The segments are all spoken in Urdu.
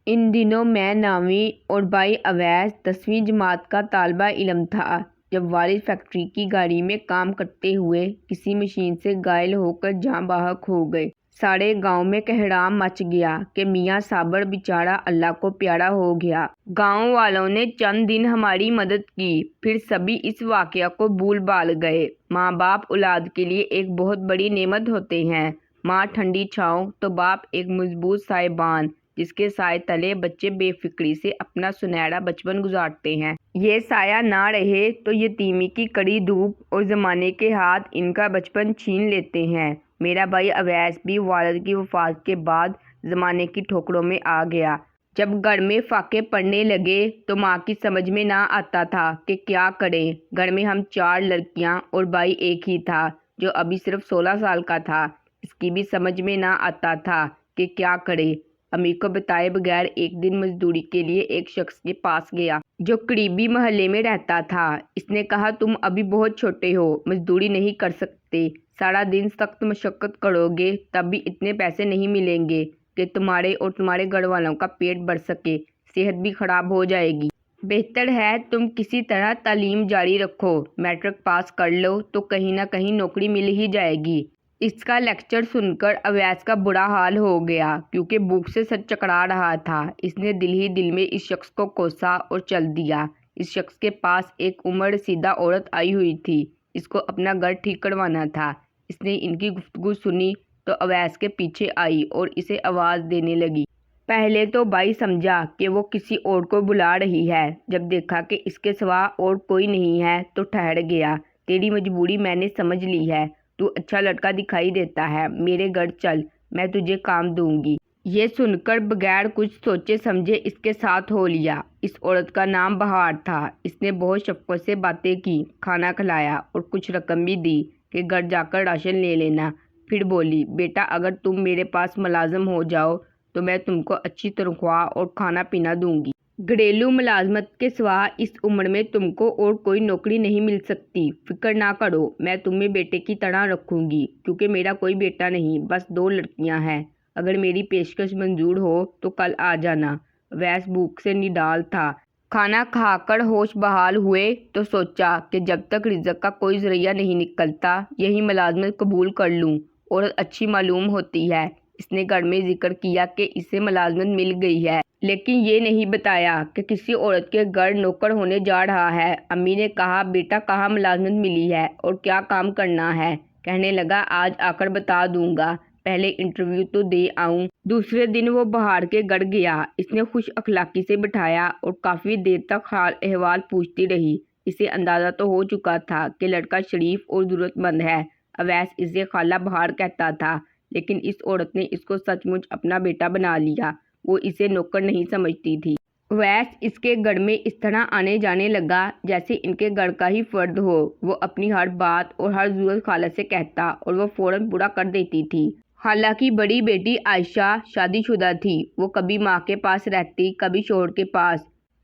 ان دنوں میں 9ویں اور بھائی اویس 10ویں جماعت کا طالبہ علم تھا جب والد فیکٹری کی گاڑی میں کام کرتے ہوئے کسی مشین سے گھائل ہو کر جاں بحق ہو گئے۔ سارے گاؤں میں کہرام مچ گیا کہ میاں صابر بیچارہ اللہ کو پیارا ہو گیا۔ گاؤں والوں نے چند دن ہماری مدد کی، پھر سبھی اس واقعہ کو بھول بھال گئے۔ ماں باپ اولاد کے لیے ایک بہت بڑی نعمت ہوتے ہیں۔ ماں ٹھنڈی چھاؤں تو باپ ایک مضبوط سائبان، جس کے سائے تلے بچے بے فکری سے اپنا سنہرا بچپن گزارتے ہیں۔ یہ سایہ نہ رہے تو یتیمی کی کڑی دھوپ اور زمانے کے ہاتھ ان کا بچپن چھین لیتے ہیں۔ میرا بھائی اویس بھی والد کی وفات کے بعد زمانے کی ٹھوکروں میں آ گیا۔ جب گھر میں فاقے پڑنے لگے تو ماں کی سمجھ میں نہ آتا تھا کہ کیا کریں۔ گھر میں ہم 4 لڑکیاں اور بھائی ایک ہی تھا جو ابھی صرف 16 سال کا تھا۔ اس کی بھی سمجھ میں نہ آتا تھا کہ کیا کرے۔ امی کو بتائے بغیر ایک دن مزدوری کے لیے ایک شخص کے پاس گیا جو قریبی محلے میں رہتا تھا۔ اس نے کہا، تم ابھی بہت چھوٹے ہو، مزدوری نہیں کر سکتے، سارا دن سخت مشقت کرو گے تب بھی اتنے پیسے نہیں ملیں گے کہ تمہارے اور تمہارے گھر والوں کا پیٹ بھر سکے، صحت بھی خراب ہو جائے گی۔ بہتر ہے تم کسی طرح تعلیم جاری رکھو، میٹرک پاس کر لو تو کہیں نہ کہیں نوکری مل ہی جائے گی۔ اس کا لیکچر سن کر اویس کا برا حال ہو گیا کیونکہ بھوک سے سر چکرا رہا تھا۔ اس نے دل ہی دل میں اس شخص کو کوسا اور چل دیا۔ اس شخص کے پاس ایک عمر رسیدہ عورت آئی ہوئی تھی، اس کو اپنا گھر ٹھیک کروانا تھا۔ اس نے ان کی گفتگو سنی تو اویس کے پیچھے آئی اور اسے آواز دینے لگی۔ پہلے تو بھائی سمجھا کہ وہ کسی اور کو بلا رہی ہے، جب دیکھا کہ اس کے سوا اور کوئی نہیں ہے تو ٹھہر گیا۔ تیری مجبوری میں نے سمجھ لی ہے، تو اچھا لڑکا دکھائی دیتا ہے، میرے گھر چل، میں تجھے کام دوں گی۔ یہ سن کر بغیر کچھ سوچے سمجھے اس کے ساتھ ہو لیا۔ اس عورت کا نام بہار تھا۔ اس نے بہت شفقت سے باتیں کی، کھانا کھلایا اور کچھ رقم بھی دی کہ گھر جا کر راشن لے لینا۔ پھر بولی، بیٹا اگر تم میرے پاس ملازم ہو جاؤ تو میں تم کو اچھی تنخواہ اور کھانا پینا دوں گی۔ گھریلو ملازمت کے سوا اس عمر میں تم کو اور کوئی نوکری نہیں مل سکتی، فکر نہ کرو، میں تمہیں بیٹے کی طرح رکھوں گی کیونکہ میرا کوئی بیٹا نہیں، بس 2 لڑکیاں ہیں۔ اگر میری پیشکش منظور ہو تو کل آ جانا۔ اویس بھوک سے نڈال تھا۔ کھانا کھا کر ہوش بحال ہوئے تو سوچا کہ جب تک رزق کا کوئی ذریعہ نہیں نکلتا یہی ملازمت قبول کر لوں، عورت اچھی معلوم ہوتی ہے۔ اس نے گھر میں ذکر کیا کہ اسے ملازمت مل گئی ہے، لیکن یہ نہیں بتایا کہ کسی عورت کے گھر نوکر ہونے جا رہا ہے۔ امی نے کہا، بیٹا کہاں ملازمت ملی ہے اور کیا کام کرنا ہے؟ کہنے لگا، آج آ کر بتا دوں گا، پہلے انٹرویو تو دے آؤں۔ دوسرے دن وہ بہار کے گھر گیا۔ اس نے خوش اخلاقی سے بٹھایا اور کافی دیر تک حال احوال پوچھتی رہی۔ اسے اندازہ تو ہو چکا تھا کہ لڑکا شریف اور ضرورت مند ہے۔ اویس اسے خالہ بہار کہتا تھا، لیکن اس عورت نے اس کو سچ مچ اپنا بیٹا بنا لیا۔ وہ اسے نوکر نہیں سمجھتی تھی۔ اویس اس کے گھر میں اس طرح آنے جانے لگا جیسے ان کے گھر کا ہی فرد ہو۔ وہ اپنی ہر بات اور ہر ضرورت خالہ سے کہتا اور وہ فوراً پورا کر دیتی تھی۔ خالہ کی بڑی بیٹی عائشہ شادی شدہ تھی۔ وہ کبھی ماں کے پاس رہتی، کبھی شوہر کے پاس۔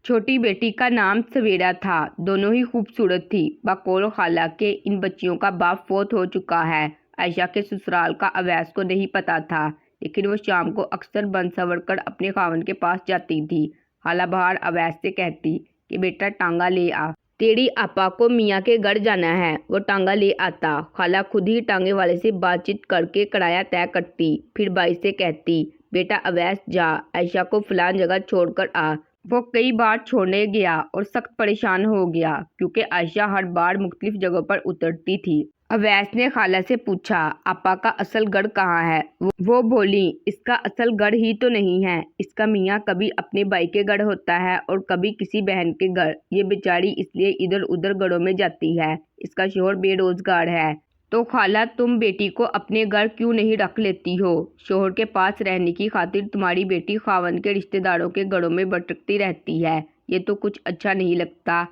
چھوٹی بیٹی کا نام سویرا تھا، دونوں ہی خوبصورت تھی۔ بقول خالہ کے ان بچیوں کا باپ فوت ہو چکا ہے۔ عائشہ کے سسرال کا اویس کو نہیں پتا تھا، لیکن وہ شام کو اکثر بن سنور کر اپنے خاوند کے پاس جاتی تھی۔ خالہ بہار اویس سے کہتی کہ بیٹا ٹانگا لے آ، تیری آپا کو میاں کے گھر جانا ہے۔ وہ ٹانگا لے آتا۔ خالہ خود ہی ٹانگے والے سے بات چیت کر کے کرایہ طے کرتی، پھر بھائی سے کہتی، بیٹا اویس جا، عائشہ کو فلاں جگہ چھوڑ کر آ۔ وہ کئی بار چھوڑنے گیا اور سخت پریشان ہو گیا کیونکہ عائشہ ہر بار مختلف جگہوں پر اترتی تھی۔ اویس نے خالہ سے پوچھا، آپا کا اصل گھر کہاں ہے؟ وہ بولی، اس کا اصل گھر ہی تو نہیں ہے، اس کا میاں کبھی اپنے بھائی کے گھر ہوتا ہے اور کبھی کسی بہن کے گھر، یہ بیچاری اس لیے ادھر ادھر گھروں میں جاتی ہے، اس کا شوہر بے روزگار ہے۔ تو خالہ تم بیٹی کو اپنے گھر کیوں نہیں رکھ لیتی ہو؟ شوہر کے پاس رہنے کی خاطر تمہاری بیٹی خاوند کے رشتہ داروں کے گھروں میں بھٹکتی رہتی ہے، یہ تو کچھ اچھا نہیں لگتا۔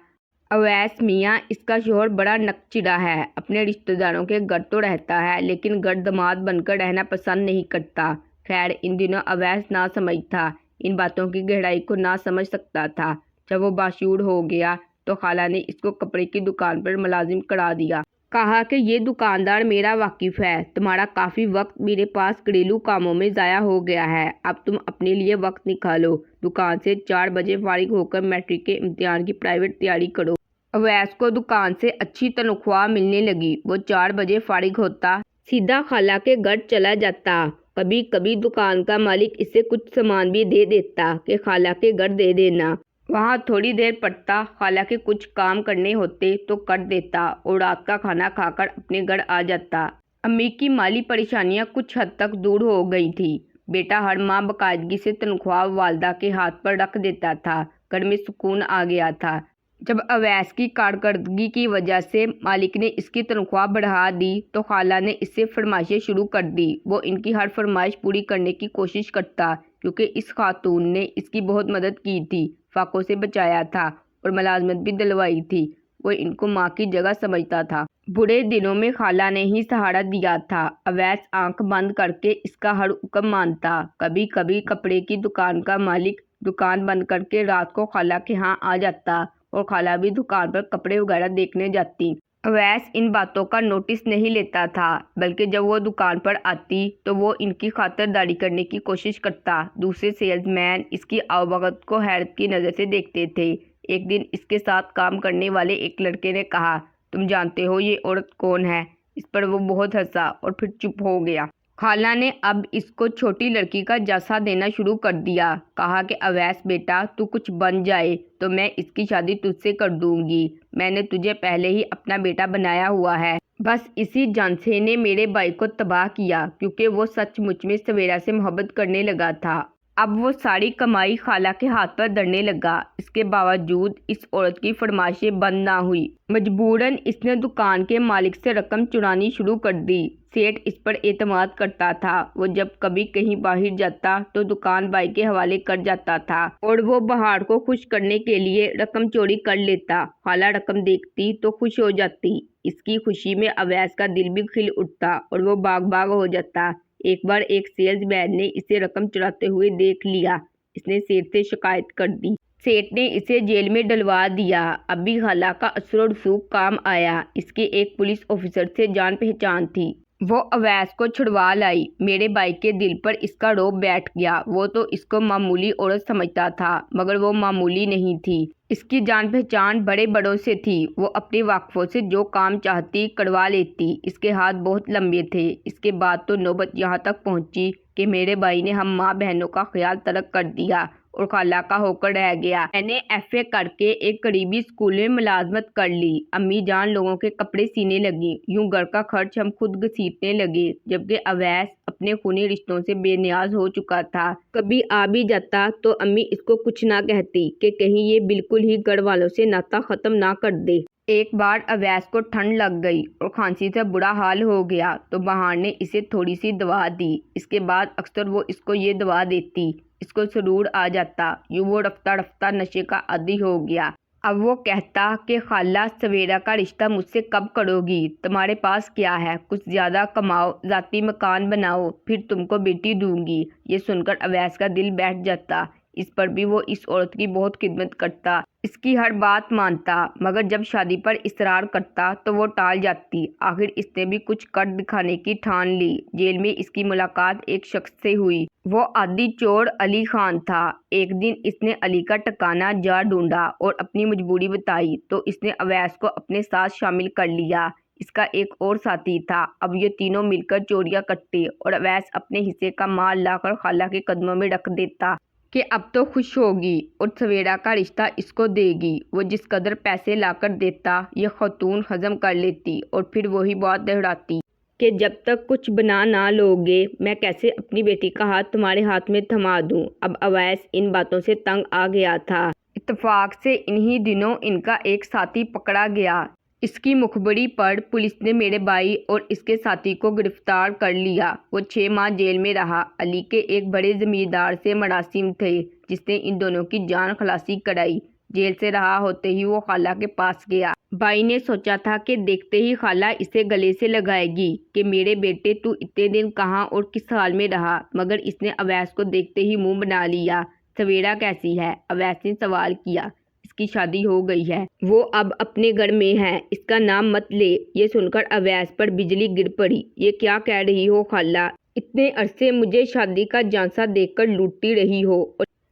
اویس میاں، اس کا شوہر بڑا نکچیڑا ہے، اپنے رشتہ داروں کے گھر تو رہتا ہے لیکن گھر داماد بن کر رہنا پسند نہیں کرتا۔ خیر ان دنوں اویس نہ سمجھ تھا، ان باتوں کی گہرائی کو نہ سمجھ سکتا تھا۔ جب وہ باشعور ہو گیا تو خالہ نے اس کو کپڑے کی دکان پر ملازم کرا دیا۔ کہا کہ یہ دکاندار میرا واقف ہے، تمہارا کافی وقت میرے پاس گھریلو کاموں میں ضائع ہو گیا ہے، اب تم اپنے لیے وقت نکالو، دکان سے 4 بجے فارغ ہو کر میٹرک کے امتحان کی پرائیویٹ تیاری کرو۔ اویس کو دکان سے اچھی تنخواہ ملنے لگی۔ وہ 4 بجے فارغ ہوتا، سیدھا خالہ کے گھر چلا جاتا۔ کبھی کبھی دکان کا مالک اسے کچھ سامان بھی دے دیتا کہ خالہ کے گھر دے دینا۔ وہاں تھوڑی دیر پڑتا، خالہ کے کچھ کام کرنے ہوتے تو کر دیتا اور رات کا کھانا کھا کر اپنے گھر آ جاتا۔ امی کی مالی پریشانیاں کچھ حد تک دور ہو گئی تھی۔ بیٹا ہر ماہ باقاعدگی سے تنخواہ والدہ کے ہاتھ پر رکھ دیتا تھا۔ گھر میں سکون آ گیا تھا۔ جب اویس کی کارکردگی کی وجہ سے مالک نے اس کی تنخواہ بڑھا دی تو خالہ نے اس سے فرمائشیں شروع کر دی۔ وہ ان کی ہر فرمائش پوری کرنے کی کوشش کرتا کیونکہ اس خاتون نے اس کی بہت مدد کی تھی، فاقوں سے بچایا تھا اور ملازمت بھی دلوائی تھی۔ وہ ان کو ماں کی جگہ سمجھتا تھا۔ برے دنوں میں خالہ نے ہی سہارا دیا تھا۔ اویس آنکھ بند کر کے اس کا ہر حکم مانتا۔ کبھی کبھی کپڑے کی دکان کا مالک دکان بند کر کے رات کو خالہ کے ہاں آ جاتا اور خالہ بھی دکان پر کپڑے وغیرہ دیکھنے جاتی۔ اویس ان باتوں کا نوٹس نہیں لیتا تھا، بلکہ جب وہ دکان پر آتی تو وہ ان کی خاطرداری کرنے کی کوشش کرتا۔ دوسرے سیلز مین اس کی آوبھگت کو حیرت کی نظر سے دیکھتے تھے۔ ایک دن اس کے ساتھ کام کرنے والے ایک لڑکے نے کہا، تم جانتے ہو یہ عورت کون ہے؟ اس پر وہ بہت ہنسا اور پھر چپ ہو گیا۔ خالہ نے اب اس کو چھوٹی لڑکی کا جاسا دینا شروع کر دیا۔ کہا کہ اویس بیٹا تو کچھ بن جائے تو میں اس کی شادی تجھ سے کر دوں گی۔ میں نے تجھے پہلے ہی اپنا بیٹا بنایا ہوا ہے۔ بس اسی جھانسے نے میرے بھائی کو تباہ کیا کیونکہ وہ سچ مچ میں سویرا سے محبت کرنے لگا تھا۔ اب وہ ساری کمائی خالہ کے ہاتھ پر دھرنے لگا۔ اس کے باوجود اس عورت کی فرمائشیں بند نہ ہوئی۔ مجبوراً اس نے دکان کے مالک سے رقم چرانی شروع کر دی۔ سیٹھ اس پر اعتماد کرتا تھا۔ وہ جب کبھی کہیں باہر جاتا تو دکان بھائی کے حوالے کر جاتا تھا اور وہ بہار کو خوش کرنے کے لیے رقم چوری کر لیتا۔ خالہ رقم دیکھتی تو خوش ہو جاتی۔ اس کی خوشی میں اویس کا دل بھی کھل اٹھتا اور وہ باغ باغ ہو جاتا۔ ایک بار ایک سیلز مین نے اسے رقم چراتے ہوئے دیکھ لیا۔ اس نے سیٹھ سے شکایت کر دی۔ سیٹھ نے اسے جیل میں ڈلوا دیا۔ اب بھی خالہ کا اثر و رسوخ کام آیا۔ اس کے ایک پولیس آفیسر سے جان پہچان تھی۔ وہ اویس کو چھڑوا لائی۔ میرے بھائی کے دل پر اس کا رعب بیٹھ گیا۔ وہ تو اس کو معمولی عورت سمجھتا تھا مگر وہ معمولی نہیں تھی۔ اس کی جان پہچان بڑے بڑوں سے تھی۔ وہ اپنے واقفوں سے جو کام چاہتی کروا لیتی۔ اس کے ہاتھ بہت لمبے تھے۔ اس کے بعد تو نوبت یہاں تک پہنچی کہ میرے بھائی نے ہم ماں بہنوں کا خیال ترک کر دیا اور خالہ کا ہو کر رہ گیا۔ میں نے ایف اے کر کے ایک قریبی اسکول میں ملازمت کر لی۔ امی جان لوگوں کے کپڑے سینے لگی۔ یوں گھر کا خرچ ہم خود گھسیٹنے لگے، جبکہ اویس اپنے خونی رشتوں سے بے نیاز ہو چکا تھا۔ کبھی آ بھی جاتا تو امی اس کو کچھ نہ کہتی کہ کہیں یہ بالکل ہی گھر والوں سے ناتا ختم نہ کر دے۔ ایک بار اویس کو ٹھنڈ لگ گئی اور کھانسی سے برا حال ہو گیا تو بہار نے اسے تھوڑی سی دوا دی۔ اس کے بعد اکثر وہ اس کو یہ دوا دیتی۔ اس کو سرور آ جاتا۔ یوں وہ رفتہ رفتہ نشے کا عادی ہو گیا۔ اب وہ کہتا کہ خالہ سویرا کا رشتہ مجھ سے کب کرو گی؟ تمہارے پاس کیا ہے؟ کچھ زیادہ کماؤ، ذاتی مکان بناؤ، پھر تم کو بیٹی دوں گی۔ یہ سن کر اویس کا دل بیٹھ جاتا۔ اس پر بھی وہ اس عورت کی بہت خدمت کرتا، اس کی ہر بات مانتا، مگر جب شادی پر اصرار کرتا تو وہ ٹال جاتی۔ آخر اس نے بھی کچھ کر دکھانے کی ٹھان لی۔ جیل میں اس کی ملاقات ایک شخص سے ہوئی۔ وہ عادی چور علی خان تھا۔ ایک دن اس نے علی کا ٹھکانہ جا ڈھونڈا اور اپنی مجبوری بتائی تو اس نے اویس کو اپنے ساتھ شامل کر لیا۔ اس کا ایک اور ساتھی تھا۔ اب یہ تینوں مل کر چوریاں کرتے اور اویس اپنے حصے کا مال لا کر خالہ کے قدموں میں رکھ دیتا کہ اب تو خوش ہوگی اور سویرا کا رشتہ اس کو دے گی۔ وہ جس قدر پیسے لا کر دیتا یہ خاتون ہضم کر لیتی اور پھر وہی بات دہراتی کہ جب تک کچھ بنا نہ لوگے میں کیسے اپنی بیٹی کا ہاتھ تمہارے ہاتھ میں تھما دوں۔ اب اویس ان باتوں سے تنگ آ گیا تھا۔ اتفاق سے انہی دنوں ان کا ایک ساتھی پکڑا گیا۔ اس کی مخبری پر پولیس نے میرے بھائی اور اس کے ساتھی کو گرفتار کر لیا۔ وہ 6 ماہ جیل میں رہا۔ علی کے ایک بڑے زمیندار سے مراسم تھے جس نے ان دونوں کی جان خلاصی کرائی۔ جیل سے رہا ہوتے ہی وہ خالہ کے پاس گیا۔ بھائی نے سوچا تھا کہ دیکھتے ہی خالہ اسے گلے سے لگائے گی کہ میرے بیٹے تو اتنے دن کہاں اور کس حال میں رہا، مگر اس نے اویس کو دیکھتے ہی منہ بنا لیا۔ سویرا کیسی ہے؟ اویس نے سوال کیا۔ اس کی شادی ہو گئی ہے، وہ اب اپنے گھر میں ہے، اس کا نام مت لے۔ یہ سن کر اویس پر بجلی گر پڑی۔ یہ کیا کہہ رہی ہو خالہ؟ اتنے عرصے مجھے شادی کا جھانسا دے کر لوٹتی رہی ہو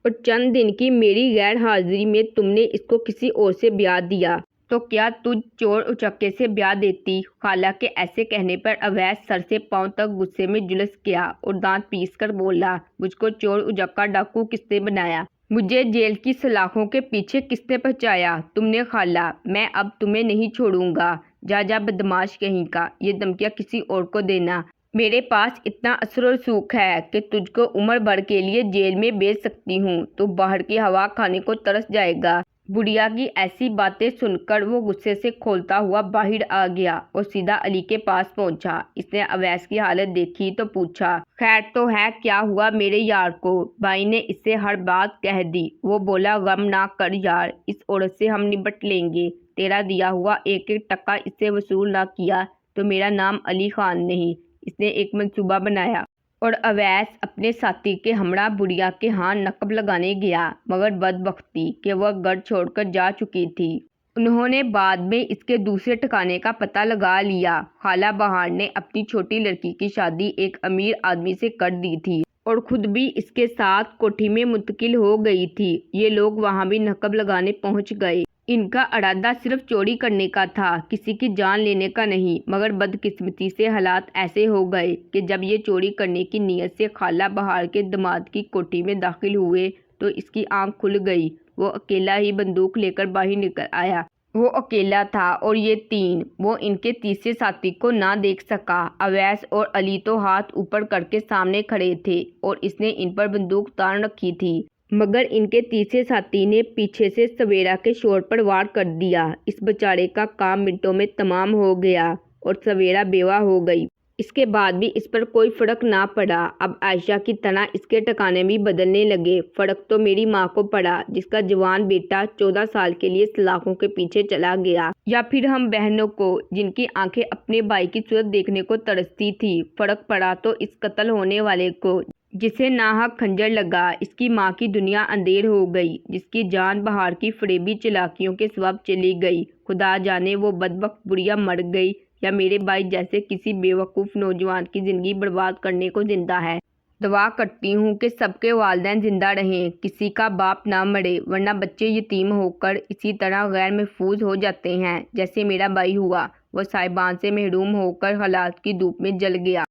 اور چند دن کی میری غیر حاضری میں تم نے اس کو کسی اور سے بیاہ دیا، تو کیا تجھ چور اچکے سے بیاہ دیتی؟ خالہ کے ایسے کہنے پر اویس سر سے پاؤں تک غصے میں جھلس گیا اور دانت پیس کر بولا، مجھ کو چور اچکا ڈاکو کس نے بنایا؟ مجھے جیل کی سلاخوں کے پیچھے کس نے پہنچایا؟ تم نے خالہ، میں اب تمہیں نہیں چھوڑوں گا۔ جا جا بدماش کہیں کا، یہ دھمکیاں کسی اور کو دینا۔ میرے پاس اتنا اثر و رسوخ ہے کہ تجھ کو عمر بھر کے لیے جیل میں بیچ سکتی ہوں، تو باہر کی ہوا کھانے کو ترس جائے گا۔ بڑھیا کی ایسی باتیں سن کر وہ غصے سے کھولتا ہوا باہر آ گیا اور سیدھا علی کے پاس پہنچا۔ اس نے اویس کی حالت دیکھی تو پوچھا، خیر تو ہے؟ کیا ہوا میرے یار کو؟ بھائی نے اس سے ہر بات کہہ دی۔ وہ بولا، غم نہ کر یار، اس عورت سے ہم نبٹ لیں گے۔ تیرا دیا ہوا ایک ایک ٹکا اس سے وصول نہ کیا تو میرا نام علی خان نہیں۔ اس نے ایک منصوبہ بنایا اور اویس اپنے ساتھی کے ہمراہ بڑھیا کے ہاں نقب لگانے گیا، مگر بدبختی کہ وہ گھر چھوڑ کر جا چکی تھی۔ انہوں نے بعد میں اس کے دوسرے ٹھکانے کا پتہ لگا لیا۔ خالہ بہار نے اپنی چھوٹی لڑکی کی شادی ایک امیر آدمی سے کر دی تھی اور خود بھی اس کے ساتھ کوٹھی میں منتقل ہو گئی تھی۔ یہ لوگ وہاں بھی نقب لگانے پہنچ گئے۔ ان کا ارادہ صرف چوری کرنے کا تھا، کسی کی جان لینے کا نہیں، مگر بدقسمتی سے حالات ایسے ہو گئے کہ جب یہ چوری کرنے کی نیت سے خالہ بہار کے داماد کی کوٹھی میں داخل ہوئے تو اس کی آنکھ کھل گئی۔ وہ اکیلا ہی بندوق لے کر باہر نکل آیا۔ وہ اکیلا تھا اور یہ تین۔ وہ ان کے تیسرے ساتھی کو نہ دیکھ سکا۔ اویس اور علی تو ہاتھ اوپر کر کے سامنے کھڑے تھے اور اس نے ان پر بندوق تان رکھی تھی، مگر ان کے تیسرے ساتھی نے پیچھے سے سویرا کے شور پر وار کر دیا۔ اس بیچارے کا کام منٹوں میں تمام ہو گیا اور سویرا بیوہ ہو گئی۔ اس کے بعد بھی اس پر کوئی فرق نہ پڑا۔ اب عائشہ کی طرح اس کے ٹھکانے بھی بدلنے لگے۔ فرق تو میری ماں کو پڑا، جس کا جوان بیٹا 14 سال کے لیے سلاخوں کے پیچھے چلا گیا، یا پھر ہم بہنوں کو، جن کی آنکھیں اپنے بھائی کی صورت دیکھنے کو ترستی تھی۔ فرق پڑا تو اس قتل ہونے والے کو، جسے ناحق خنجر لگا۔ اس کی ماں کی دنیا اندھیر ہو گئی، جس کی جان بہار کی فریبی چالاکیوں کے سبب چلی گئی۔ خدا جانے وہ بدبخت بڑھیا مر گئی یا میرے بھائی جیسے کسی بے وقوف نوجوان کی زندگی برباد کرنے کو زندہ ہے۔ دعا کرتی ہوں کہ سب کے والدین زندہ رہیں، کسی کا باپ نہ مرے، ورنہ بچے یتیم ہو کر اسی طرح غیر محفوظ ہو جاتے ہیں جیسے میرا بھائی ہوا۔ وہ صاحبان سے محروم ہو کر حالات کی دھوپ میں جل گیا۔